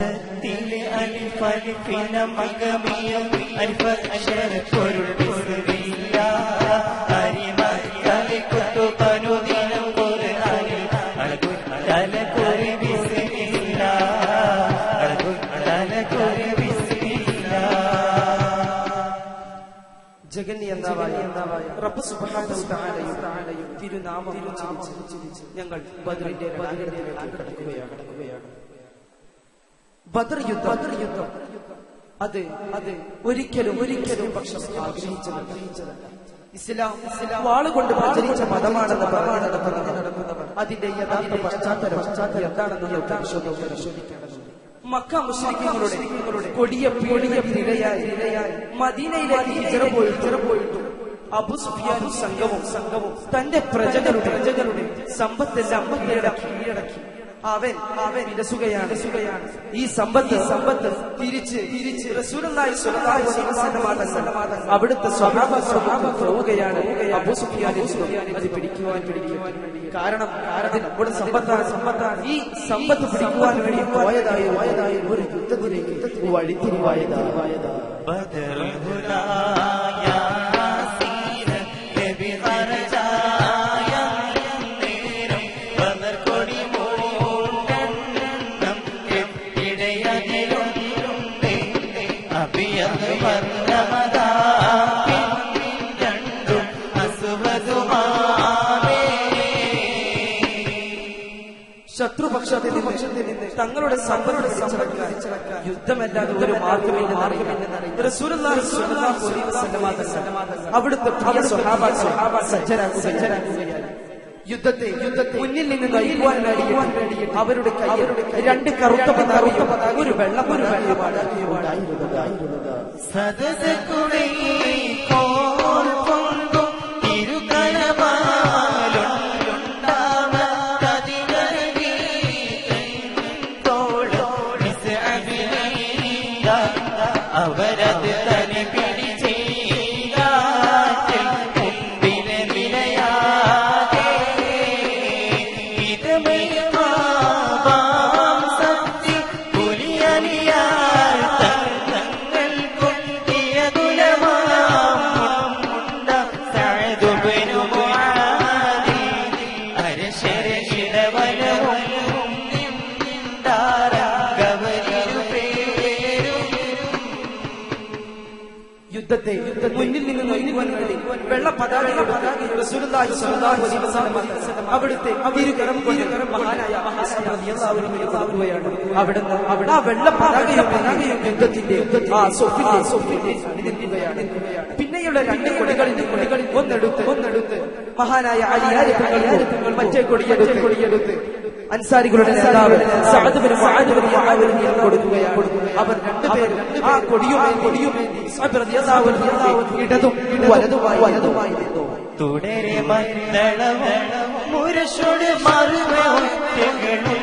ألف ألفنا مقامية ألف أشهر كل بسرية أريما كالكت قنودين القرآن على كل بسم الله على كل بسم الله ജഗന്നിയന്താവായ റബ്ബ് സുബ്ഹാനഹു വതആലയും തിരുനാമം ഉച്ചരിച്ച് ഞങ്ങൾ ബദറിന്റെ രണാങ്കണത്തിലേക്ക് കടക്കുകയാണ്. ബദർ യുദ്ധം അത് ഒരിക്കലും പക്ഷം ആഗ്രഹിച്ചതല്ല. ഇസ്ലാം വാളുകൊണ്ട് പ്രചരിച്ച മതമാണെന്ന് പറഞ്ഞ് നടക്കുന്നവർ അതിന്റെ യഥാർത്ഥ പശ്ചാത്തലം എന്താണെന്ന് പരിശോധിക്കേണ്ടതുണ്ട്. മക്ക മുശ്രിക്കുകളുടെ കൊടിയ പീഡനത്തിനിരയായി മദീനയിലേക്ക് ഹിജ്റ പോയിട്ടു അബൂ സുഫിയാനും സംഘവും തന്റെ പ്രജകളുടെ സമ്പത്തെല്ലാം കീഴടക്കി അവൻ വിലസുകയാണ്. ഈ സമ്പത്ത് തിരിച്ച് റസൂലുള്ളാഹി സ്വല്ലല്ലാഹു അലൈഹി വസല്ലം അവിടുത്തെ സ്വഹാബാക്കൾ പോവുകയാണ്. അബൂ സുഫിയാൻ അത് പിടിക്കുവാൻ കാരണം നമ്മുടെ സമ്പത്താണ്. ഈ സമ്പത്ത് പിടിക്കുവാൻ വേണ്ടി പോയതായ ഒരു യുദ്ധത്തിലേക്ക് വഴിത്തിരിവായതാണ്. ശത്രുപക്ഷത്തിൽ നിന്ന് തങ്ങളുടെ സമ്പത്ത് തിരിച്ചടക്കാൻ യുദ്ധമല്ലാതെ ഒരു മാർഗമില്ലെന്ന് റസൂലുള്ളാഹി സ്വല്ലല്ലാഹു അലൈഹി വസല്ലം അവിടുത്തെ പ്രിയ സ്വഹാബാക്കളെ സജ്ജരാക്കുകയാണ്. യുദ്ധത്തെ മുന്നിൽ നിന്ന് നയിക്കുവാൻ വേണ്ടി അവരുടെ രണ്ട് കറുത്ത പതാക ഒരു വെള്ള പതാകയുമാണ് ഉണ്ടായിരുന്നത്. അവരത് തന്നെ പിടിച്ചേ മുമ്പിലെ വിലയാതെ ഇത് സത്യം പുലിയലിയാൽ തങ്ങൾ കൊണ്ടിയ കുലമാണ്ട സഅദുബ്നു മുആദി അരശരശിടവലവും യുദ്ധത്തെ മുന്നിൽ നിന്ന് നയിക്കുവാൻ വേണ്ടി വെള്ള പതാകയുടെ റസൂലുള്ളാഹി സ്വല്ലല്ലാഹു അലൈഹി വസല്ലം അവിടുത്തെ ഇരുകരം കൊണ്ട് മഹാനായ റളിയല്ലാഹു അൻഹു കൊടുക്കുകയാണ്. അവിടുന്ന് ആ വെള്ള പതാകയും യുദ്ധത്തിന്റെ നിൽക്കുകയാണ്. പിന്നെയുള്ള രണ്ട് കൊടികളിൽ ഒന്നെടുത്ത് മഹാനായ അലിയാരി തങ്ങൾ മറ്റേ കൊടിയെടുത്ത് അൻസാരികളുടെ നേതാവ് സഅദ് ബിൻ മുആദ് റളിയല്ലാഹു അൻഹു കൊടുക്കുകയാണ്. അവർ രണ്ടുപേരും ആ കൊടിയുമേന്തി സഅദ് റളിയല്ലാഹു അൻഹു ഇടതും വലതുമായി നിന്നു. തുടരെ മന്ദളവും മുരശോട് മറുവൊറ്റകളും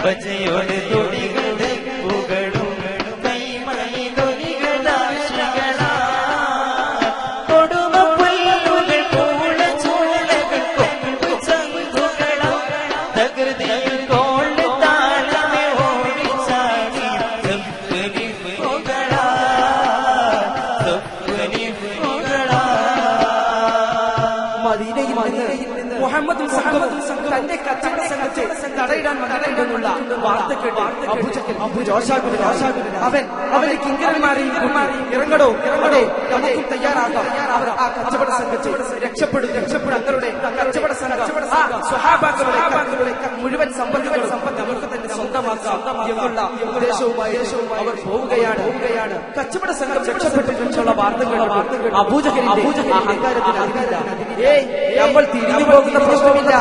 ബജയോട് തുടികളുടെ പുകളും കൈമണി തൊലികളാശകളാ കൊടുമ പുല്ലുകൾ പൂള ചൂളകൾ കൊമ്പു ചങ്കുകളാ തകൃതിയിൽ കോള് താളമേ ഓടിച്ചാടി സബ്ബനി പുകളാ മദീനയിൽ നിന്ന് മുഹമ്മദും സംഘവും തന്റെ കച്ചവട സംഘത്തെ തടയിടാൻ വന്നിട്ടുണ്ടെന്നുള്ള വാർത്ത കേട്ട് അവരെ കിങ്കരന്മാരെയും ഇറങ്ങടോ നമുക്കും തയ്യാറാക്കാം. അവർ ആ കച്ചവട സംഘത്തെ രക്ഷപ്പെടും. തങ്ങളുടെ കച്ചവട സംഘം സ്വഹാബാക്കളുടെ മുഴുവൻ സമ്പത്തുകളും നമുക്ക് തന്നെ സ്വന്തമാക്കാം എന്നുള്ള ഉപദേശവുമായി അവർ പോവുകയാണ്. കച്ചവട സംഘം രക്ഷപ്പെട്ടിട്ടുള്ള വാർത്തകൾ അബൂജഹലിന്റെ അഹങ്കാരത്തിന് നമ്മൾ തിരിഞ്ഞു പോകുന്ന പ്രശ്നമില്ല.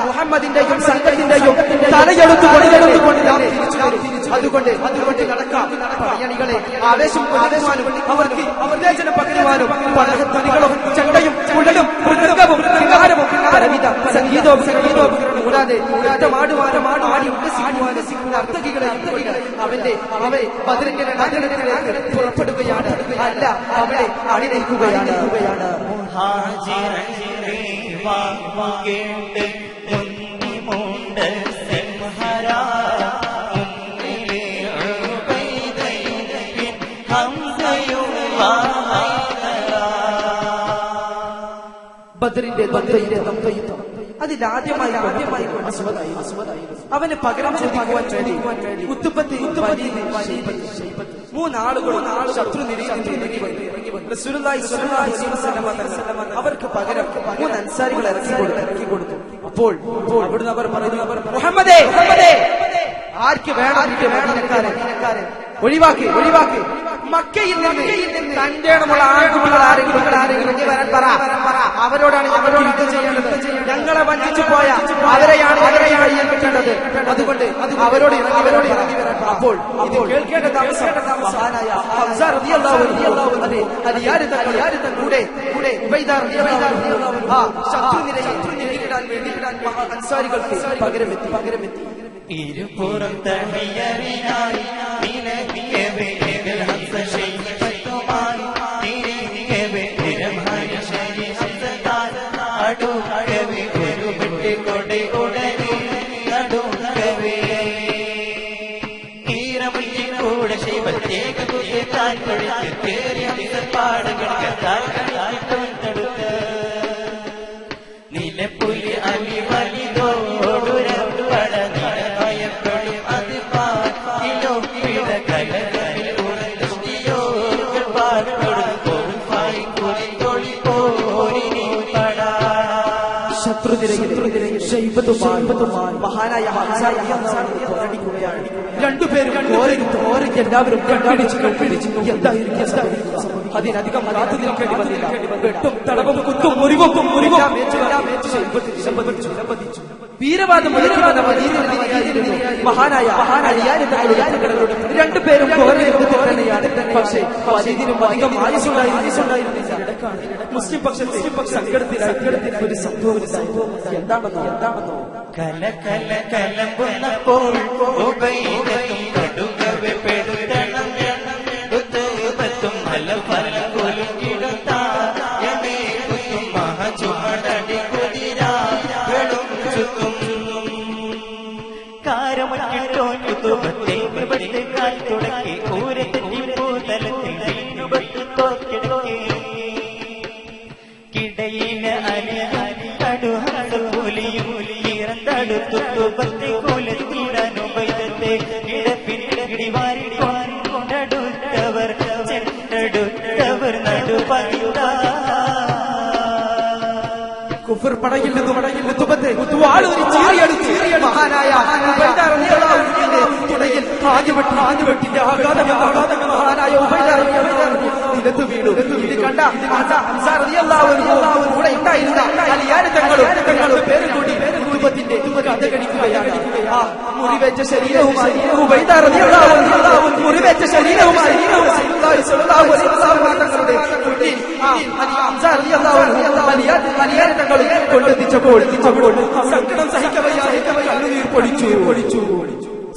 മുഹമ്മദിന്റെയും സംഘത്തിന്റെയും തലയെടുത്തുകൊണ്ട് അതുകൊണ്ട് നടക്കാം. പടയണികളെ ആവേശം കൊണ്ടുവരുവാനും അവർക്ക് ഉത്തേജനം പകരുവാനും പടകത്തണികളും ചണ്ടയും കുഴലും മൃഗവും വികാരവും പലവിധ സംഗീതവും കൂടാതെ ആടി ഉല്ലസിക്കുവാനും നർത്തകികളെ അവരെ ബദറിന്റെ രണാങ്കണത്തിലേക്ക് പുറപ്പെടുകയാണ്. അല്ല അവിടെ അണിനിൽക്കുകയാണ്. മുന്നിമുണ്ട് സിംഹരാ മുന്നിലെ ഹംസയും ബദറിന്റെ യുദ്ധം അതിലാദ്യമായി അവന് പകരം ചോദിക്കുവാൻ വേണ്ടി ഉത്തുബത്ത് മൂന്നാളുകളും ശത്രു അവർക്ക് പകരം 3 അൻസാരികൾ ഇറക്കി കൊടുത്തു. അപ്പോൾ അവിടുന്ന് അവർ പറയുന്നു, മുഹമ്മദേ, ആർക്ക് വേണം മദീനക്കാരെ ഒഴിവാക്കി മക്കയിൽ നിന്ന് തന്റെ ആരെങ്കിലും വരാൻ പറ. അവരോടാണ് ഞങ്ങൾ യുദ്ധം ചെയ്യേണ്ടത്. ഞങ്ങളെ വഞ്ചിച്ചു പോയ അവരെയാണ് കിട്ടേണ്ടത്. അതുകൊണ്ട് അവരോട് ഇറങ്ങി വരാൻ. അപ്പോൾ ഇത് കേൾക്കേണ്ട താമസം മഹാനായ ഹംസ റളിയല്ലാഹു അൻഹു അലിയാർ തങ്ങൾ കൂടെ ഉബൈദ റളിയല്ലാഹു അൻഹു ശത്രു നേരിടാൻ വേണ്ടി അൻസാരികൾക്ക് പകരമെത്തി. ഇരുപുറം തണിയറിനായി നിനക്കിയ വേഗൽ ഹംസ ശൈബത്തുമായി തിരികെ നിരമായി ശരി ഹംസതാൻ അടുക്കവേ ഒരു വിട്ട് കൊടൈ ഉടനെ നടുക്കവേ ഈരമുറ്റി കൂടെ ശൈബത്തേക കുത്താൻ പൊഴിച്ച് കേറി ഹംസ പാടുകൾ കത്താൻ തൊടുത്ത് നിലപ്പുലി അലി വലിതോടുരടു മഹാനായ രണ്ടുപേരും എല്ലാവരും കണ്ടുപിടിച്ചു. അതിനധികം കാത്തു നിൽക്കേണ്ടി വന്നില്ല. വെട്ടും തടവും കുത്തും മുറിവും വീരവാദം മഹാനായ രണ്ടുപേരും തന്നെയാണ്. പക്ഷേ ഇതിനും അധികം ആയുസുണ്ടായിരുന്നില്ല. മുസ്ലിം പക്ഷത്തെ സങ്കടത്തിലായി ഒരു സംഭവം. എന്താണെന്നോ കലമ്പുന്നപ്പോൾ ഉബൈദത്തും കടുകവെ പെടുത്തണം ഉത്തുബത്തും ഫല കൊലുകിടത്തായമേ കുത്തും മഹചുമടടി കുതിരാകളും ചുറ്റും കാരമറ്റിട്ടോറ്റുത്തുബത്തേക്ക് പട്ട് കാൽ തുടക്കി ഊരത്തിപ്പൂതലത്തിൽ വീണ്ടുപത്ത് തോക്കിടക്കി കിടയില അലിയും ഇറന്തടുത്തുബത്തെ കൊലത്തിടാൻ ഉബൈദത്തെ കിടപ്പിനിടകിടിവാരി കൊണ്ടടുത്തവർ ചെണ്ടടുത്തവർ നടുപകിത കുഫർ പടയിൽ നിന്ന് മഹാനായ തുടയിൽ ആദ്യവെട്ടിന്റെ ആഘാതങ്ങൾ മഹാനായ നിലത്ത് വീണു. ഇത് കണ്ട കൂടെ ഉണ്ടായിരുന്ന അലിയാർ തങ്ങളും പേര് കൂടി കുടുംബത്തിന്റെ കഥ കടിക്കുകയാണ്. ആ മുറിവേറ്റ ശരീരവുമായി അലിയാർ തങ്ങൾ കൊണ്ടെത്തിച്ചപ്പോൾ സങ്കടം സഹിക്കവയ്യാതെ കണ്ണുനീർ പൊടിച്ചു.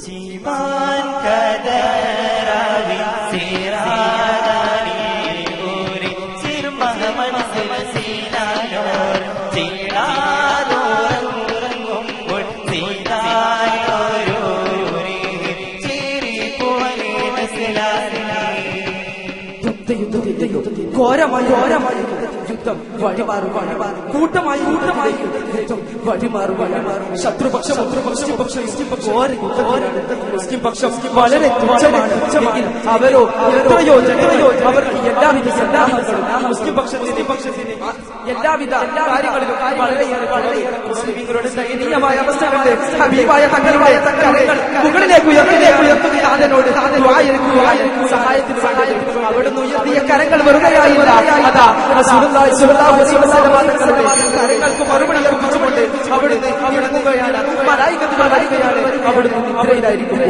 ജീവാൻ കദരാവി സീരാനി ഊരി ചിർമഹമൻ സീനാനോർ ചീടാദോറങ്ങും സീതായോരൂരി ചിരി പോലെ മനസ്സിലായി ഘോരമായി യുദ്ധം വഴിമാറും കൂട്ടമായി യുദ്ധം വഴിമാറും ശത്രുപക്ഷം മുസ്ലിം പക്ഷം വളരെ തുച്ഛമാണ്. അവരോ എത്രയോ അവർക്ക് എല്ലാവിധ സന്നാഹങ്ങളും മുസ്ലിം പക്ഷത്തിന് എല്ലാവിധ കാര്യങ്ങളിലും വളരെ മുസ്ലിങ്ങളുടെ ദയനീയമായ അവസ്ഥ കണ്ട് ഹബീബായ തങ്ങളുടെ മുകളിലേക്ക് ഉയർത്തുകയാനോട് സഹായത്തിന് അവിടുന്ന് ഉയർത്തിയ കരങ്ങൾ വെറുതെയായില്ല. അതാ കരങ്ങൾക്ക് മറുപടി അർപ്പിച്ചുകൊണ്ട് അവിടുന്ന് ഇറങ്ങുകയാണ്. മലായികയാണ് അവിടുന്ന് നിദ്രയിലായിരിക്കുമ്പോൾ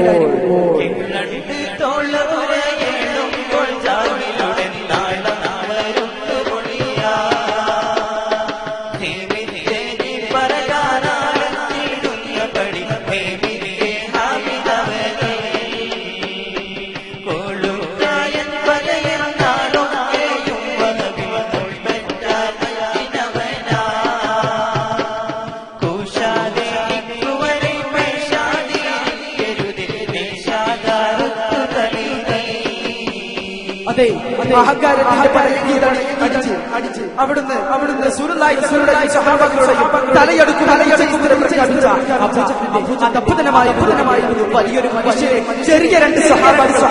അതെ അഹങ്കാരത്തിന്റെ പടയടിയിലാണ് അടിച്ച് അവിടുന്ന് റസൂലുള്ളാഹി സ്വഹാബാക്കളുടെയും തലയെടുക്കും പ്രഖ്യാപിച്ച അത്ഭുതമായിരുന്നു വലിയൊരു മനുഷ്യരെ ചെറിയ രണ്ട് സഹാബാക്കൾ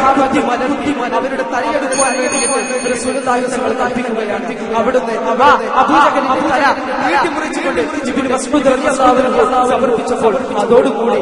അവരുടെ തലയെടുക്കുവാൻ വേണ്ടി റസൂലുള്ളാഹി തങ്ങൾ കൽപ്പിക്കുകയാണ്. അവിടുന്ന് അബൂജഹലിന്റെ തല നീട്ടിമുറിച്ചുകൊണ്ട് ഇബ്നു മസ്ഊദ് റളിയല്ലാഹു അൻഹു സമർപ്പിച്ചപ്പോൾ അതോടുകൂടി